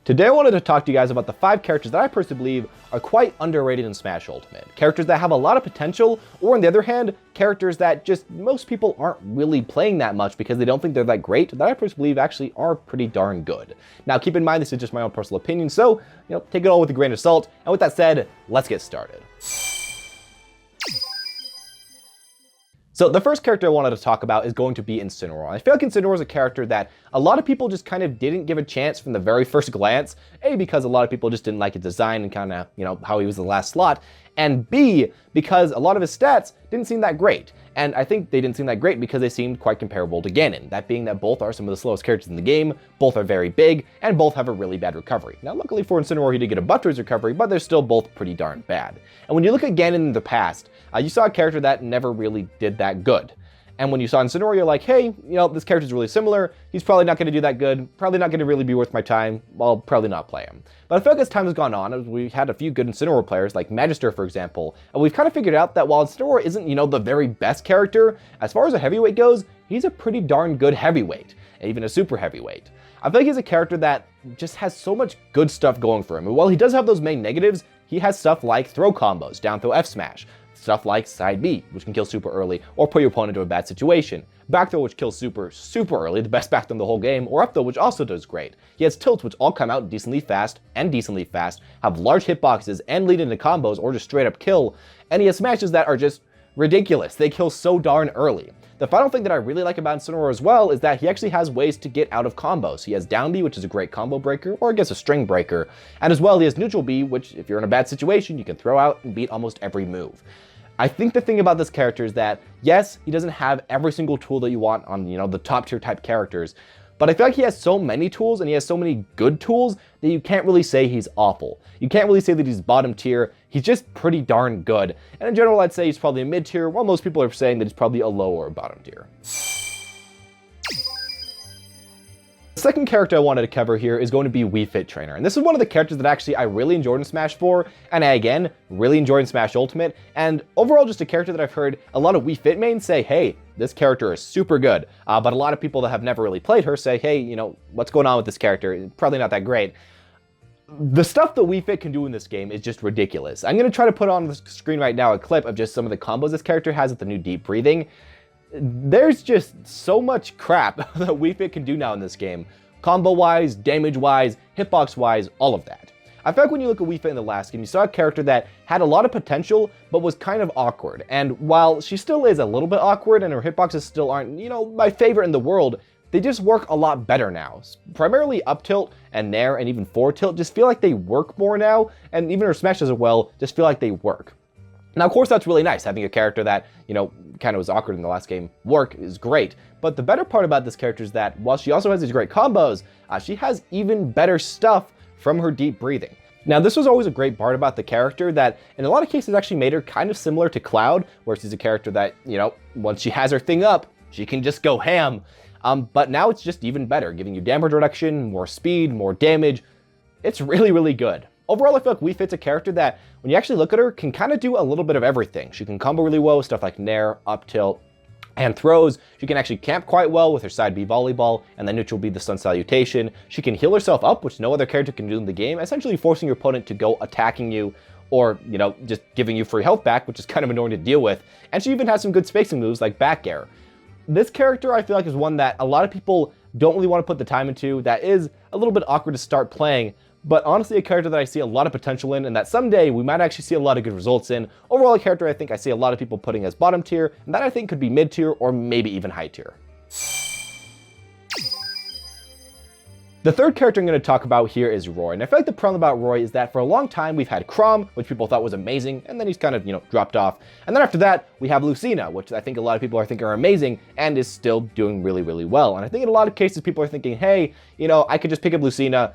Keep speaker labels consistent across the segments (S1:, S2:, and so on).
S1: Today I wanted to talk to you guys about the 5 characters that I personally believe are quite underrated in Smash Ultimate. Characters that have a lot of potential, or on the other hand, characters that just most people aren't really playing that much because they don't think they're that great, that I personally believe actually are pretty darn good. Now keep in mind this is just my own personal opinion, so take it all with a grain of salt, and with that said, let's get started. So the first character I wanted to talk about is going to be Incineroar. I feel like Incineroar is a character that a lot of people just kind of didn't give a chance from the very first glance. A, because a lot of people just didn't like his design and kind of, how he was the last slot. And B, because a lot of his stats didn't seem that great. And I think they didn't seem that great because they seemed quite comparable to Ganon. That being that both are some of the slowest characters in the game, both are very big, and both have a really bad recovery. Now luckily for Incineroar he did get a butt to his recovery, but they're still both pretty darn bad. And when you look at Ganon in the past, you saw a character that never really did that good. And when you saw Incineroar, you're like, hey, this character's really similar, he's probably not going to do that good, probably not going to really be worth my time, I'll probably not play him. But I feel like as time has gone on, we had a few good Incineroar players, like Magister for example, and we've kind of figured out that while Incineroar isn't, the very best character, as far as a heavyweight goes, he's a pretty darn good heavyweight, and even a super heavyweight. I feel like he's a character that just has so much good stuff going for him, and while he does have those main negatives, he has stuff like throw combos, down throw F smash, stuff like side B, which can kill super early, or put your opponent into a bad situation. Back throw, which kills super early, the best back throw in the whole game, or up throw, which also does great. He has tilts, which all come out decently fast, have large hitboxes, and lead into combos, or just straight up kill. And he has smashes that are just ridiculous. They kill so darn early. The final thing that I really like about Incineroar as well is that he actually has ways to get out of combos. He has down B, which is a great combo breaker, or I guess a string breaker. And as well, he has neutral B, which if you're in a bad situation, you can throw out and beat almost every move. I think the thing about this character is that, yes, he doesn't have every single tool that you want on, the top tier type characters, but I feel like he has so many tools and he has so many good tools that you can't really say he's awful. You can't really say that he's bottom tier, he's just pretty darn good. And in general, I'd say he's probably a mid tier, while most people are saying that he's probably a low or a bottom tier. The second character I wanted to cover here is going to be Wii Fit Trainer, and this is one of the characters that actually I really enjoyed in Smash 4, and I again really enjoyed in Smash Ultimate, and overall just a character that I've heard a lot of Wii Fit mains say, hey, this character is super good, but a lot of people that have never really played her say, hey, what's going on with this character? Probably not that great. The stuff that Wii Fit can do in this game is just ridiculous. I'm going to try to put on the screen right now a clip of just some of the combos this character has with the new deep breathing. There's just so much crap that Wii Fit can do now in this game. Combo-wise, damage-wise, hitbox-wise, all of that. I feel like when you look at Wii Fit in the last game, you saw a character that had a lot of potential, but was kind of awkward. And while she still is a little bit awkward and her hitboxes still aren't, my favorite in the world, they just work a lot better now. Primarily up tilt and nair and even forward tilt just feel like they work more now, and even her smashes as well just feel like they work. Now, of course, that's really nice. Having a character that, kind of was awkward in the last game work is great. But the better part about this character is that while she also has these great combos, she has even better stuff from her deep breathing. Now, this was always a great part about the character that in a lot of cases actually made her kind of similar to Cloud, where she's a character that, once she has her thing up, she can just go ham. But now it's just even better, giving you damage reduction, more speed, more damage. It's really, really good. Overall, I feel like Wii Fit's a character that, when you actually look at her, can kind of do a little bit of everything. She can combo really well with stuff like nair, up tilt, and throws. She can actually camp quite well with her side B volleyball, and then neutral B the stun salutation. She can heal herself up, which no other character can do in the game, essentially forcing your opponent to go attacking you, or, just giving you free health back, which is kind of annoying to deal with. And she even has some good spacing moves like back air. This character, I feel like, is one that a lot of people don't really want to put the time into, that is a little bit awkward to start playing, but honestly a character that I see a lot of potential in and that someday we might actually see a lot of good results in. Overall, a character I think I see a lot of people putting as bottom tier, and that I think could be mid tier or maybe even high tier. The third character I'm going to talk about here is Roy, and I feel like the problem about Roy is that for a long time we've had Chrom, which people thought was amazing, and then he's kind of, dropped off. And then after that, we have Lucina, which I think a lot of people are thinking are amazing, and is still doing really, really well. And I think in a lot of cases people are thinking, hey, I could just pick up Lucina,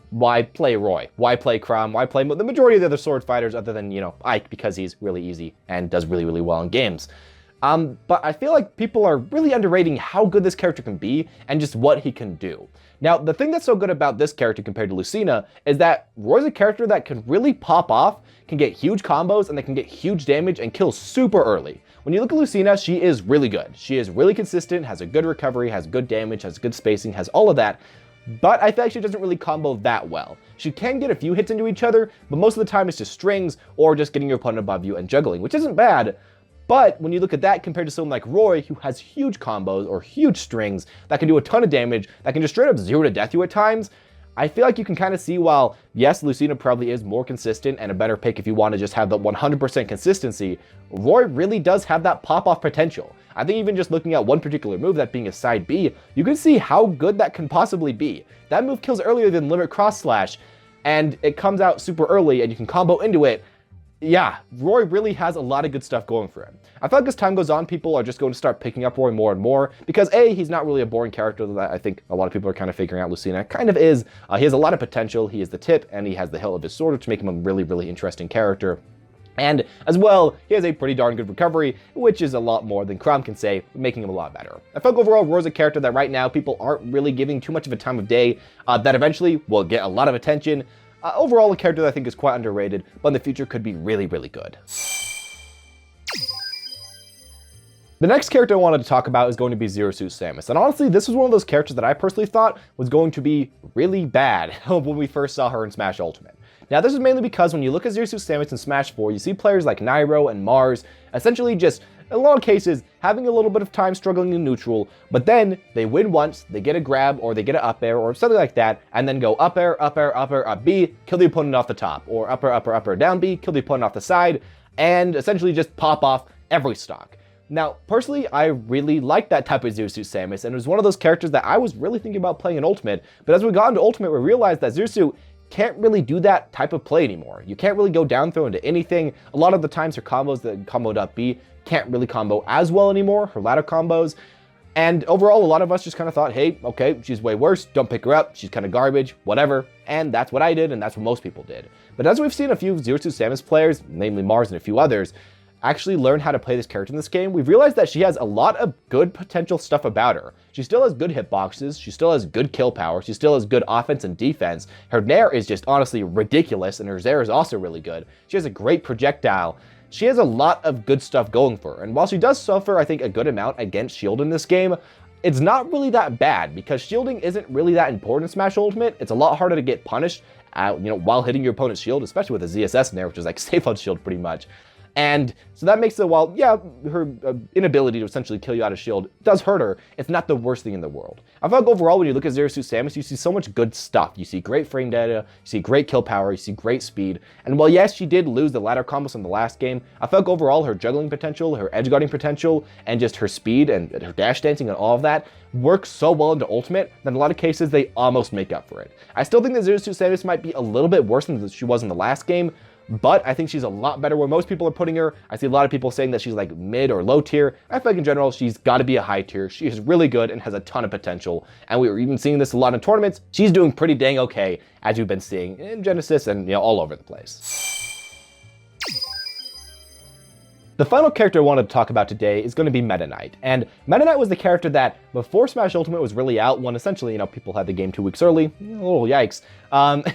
S1: why play Roy? Why play Chrom? Why play the majority of the other sword fighters other than, Ike, because he's really easy and does really, really well in games. But I feel like people are really underrating how good this character can be and just what he can do. Now, the thing that's so good about this character compared to Lucina is that Roy's a character that can really pop off, can get huge combos, and that can get huge damage and kill super early. When you look at Lucina, she is really good. She is really consistent, has a good recovery, has good damage, has good spacing, has all of that. but I feel like she doesn't really combo that well. She can get a few hits into each other, but most of the time it's just strings or just getting your opponent above you and juggling, which isn't bad. But when you look at that compared to someone like Roy, who has huge combos or huge strings that can do a ton of damage, that can just straight up 0 to death you at times, I feel like you can kind of see, while yes, Lucina probably is more consistent and a better pick if you want to just have the 100% consistency, Roy really does have that pop-off potential. I think even just looking at one particular move, that being a side B, you can see how good that can possibly be. That move kills earlier than Limit Cross Slash, and it comes out super early and you can combo into it. Yeah, Roy really has a lot of good stuff going for him. I feel like as time goes on, people are just going to start picking up Roy more and more because A, he's not really a boring character that I think a lot of people are kind of figuring out Lucina kind of is. He has a lot of potential, he is the tip, and he has the hilt of his sword, which make him a really, really interesting character. And as well, he has a pretty darn good recovery, which is a lot more than Chrom can say, making him a lot better. I feel like overall, Roy's a character that right now people aren't really giving too much of a time of day, that eventually will get a lot of attention. Overall, a character that I think is quite underrated, but in the future could be really, really good. The next character I wanted to talk about is going to be Zero Suit Samus. And honestly, this was one of those characters that I personally thought was going to be really bad when we first saw her in Smash Ultimate. Now, this is mainly because when you look at Zero Suit Samus in Smash 4, you see players like Nairo and Mars essentially just, in a lot of cases, having a little bit of time struggling in neutral, but then they win once, they get a grab, or they get an up air, or something like that, and then go up air, up air, up air, up B, kill the opponent off the top, or up air, up air, up air, down B, kill the opponent off the side, and essentially just pop off every stock. Now, personally, I really like that type of Zero Suit Samus, and it was one of those characters that I was really thinking about playing in Ultimate, but as we got into Ultimate, we realized that Zero Suit can't really do that type of play anymore. You can't really go down throw into anything. A lot of the times her combos that comboed up B can't really combo as well anymore, her ladder combos. And overall, a lot of us just kind of thought, hey, okay, she's way worse, don't pick her up, she's kind of garbage, whatever. And that's what I did, and that's what most people did. But as we've seen a few Zero Suit Samus players, namely Mars and a few others, actually learn how to play this character in this game, we've realized that she has a lot of good potential stuff about her. She still has good hitboxes, she still has good kill power, she still has good offense and defense. Her Nair is just honestly ridiculous, and her Zair is also really good. She has a great projectile. She has a lot of good stuff going for her, and while she does suffer, I think, a good amount against shield in this game, it's not really that bad, because shielding isn't really that important in Smash Ultimate. It's a lot harder to get punished, while hitting your opponent's shield, especially with a ZSS in there, which is like safe on shield pretty much. And so that makes it, while, yeah, her inability to essentially kill you out of shield does hurt her, it's not the worst thing in the world. I feel like overall, when you look at Zero Suit Samus, you see so much good stuff. You see great frame data, you see great kill power, you see great speed. And while, yes, she did lose the ladder combos in the last game, I feel like overall, her juggling potential, her edge guarding potential, and just her speed and her dash dancing and all of that works so well into Ultimate that in a lot of cases, they almost make up for it. I still think that Zero Suit Samus might be a little bit worse than she was in the last game, but I think she's a lot better where most people are putting her. I see a lot of people saying that she's like mid or low tier. I feel like in general, she's got to be a high tier. She is really good and has a ton of potential. And we were even seeing this a lot in tournaments. She's doing pretty dang okay, as we've been seeing in Genesis and all over the place. The final character I wanted to talk about today is going to be Meta Knight. And Meta Knight was the character that, before Smash Ultimate was really out, when essentially, people had the game 2 weeks early, a little yikes,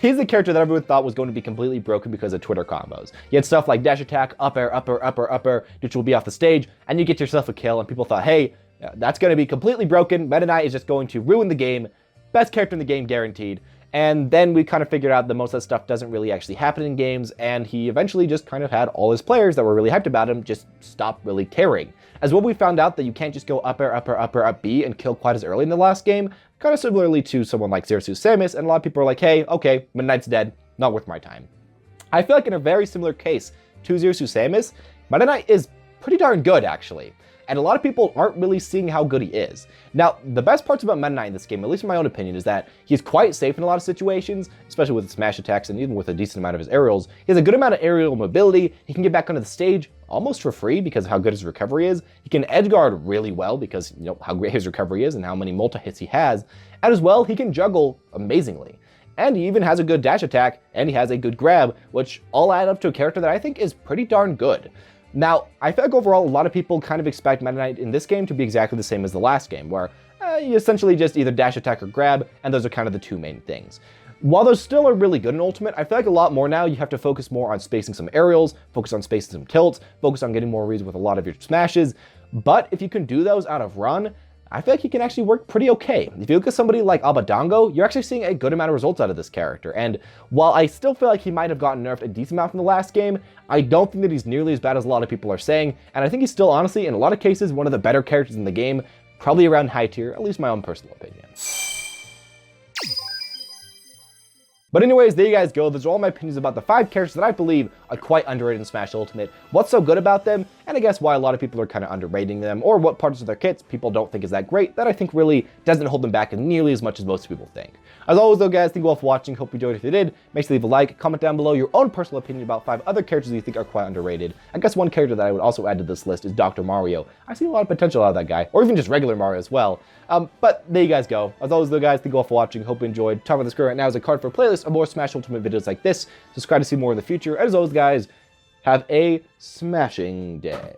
S1: he's the character that everyone thought was going to be completely broken because of Twitter combos. You had stuff like dash attack, up air, up air, up air, up air, which will be off the stage, and you get yourself a kill, and people thought, hey, that's going to be completely broken, Meta Knight is just going to ruin the game, best character in the game guaranteed. And then we kind of figured out that most of that stuff doesn't really actually happen in games, and he eventually just kind of had all his players that were really hyped about him just stop really caring. As well, we found out that you can't just go up air, up air, up air, up B and kill quite as early in the last game, kind of similarly to someone like Zero Suit Samus, and a lot of people are like, hey, okay, Meta Knight's dead, not worth my time. I feel like in a very similar case to Zero Suit Samus, Meta Knight is pretty darn good, actually. And a lot of people aren't really seeing how good he is. Now, the best parts about Meta Knight in this game, at least in my own opinion, is that he's quite safe in a lot of situations, especially with his smash attacks and even with a decent amount of his aerials. He has a good amount of aerial mobility. He can get back onto the stage almost for free because of how good his recovery is. He can edge guard really well because, how great his recovery is and how many multi-hits he has. And as well, he can juggle amazingly. And he even has a good dash attack, and he has a good grab, which all add up to a character that I think is pretty darn good. Now, I feel like overall, a lot of people kind of expect Meta Knight in this game to be exactly the same as the last game, where you essentially just either dash attack or grab, and those are kind of the two main things. While those still are really good in Ultimate, I feel like a lot more now you have to focus more on spacing some aerials, focus on spacing some tilts, focus on getting more reads with a lot of your smashes. But if you can do those out of run, I feel like he can actually work pretty okay. If you look at somebody like Abadango, you're actually seeing a good amount of results out of this character, and while I still feel like he might have gotten nerfed a decent amount from the last game, I don't think that he's nearly as bad as a lot of people are saying, and I think he's still honestly, in a lot of cases, one of the better characters in the game, probably around high tier, at least my own personal opinion. But anyways, there you guys go. Those are all my opinions about the 5 characters that I believe are quite underrated in Smash Ultimate, what's so good about them, and I guess why a lot of people are kind of underrating them, or what parts of their kits people don't think is that great that I think really doesn't hold them back nearly as much as most people think. As always though guys, thank you all for watching, hope you enjoyed. If you did, make sure to leave a like, comment down below your own personal opinion about 5 other characters that you think are quite underrated. I guess one character that I would also add to this list is Dr. Mario. I see a lot of potential out of that guy, or even just regular Mario as well. But there you guys go. As always though guys, thank you all for watching, hope you enjoyed. Top of the screen right now is a card for a playlist of more Smash Ultimate videos like this. Subscribe to see more in the future. As always guys, have a smashing day.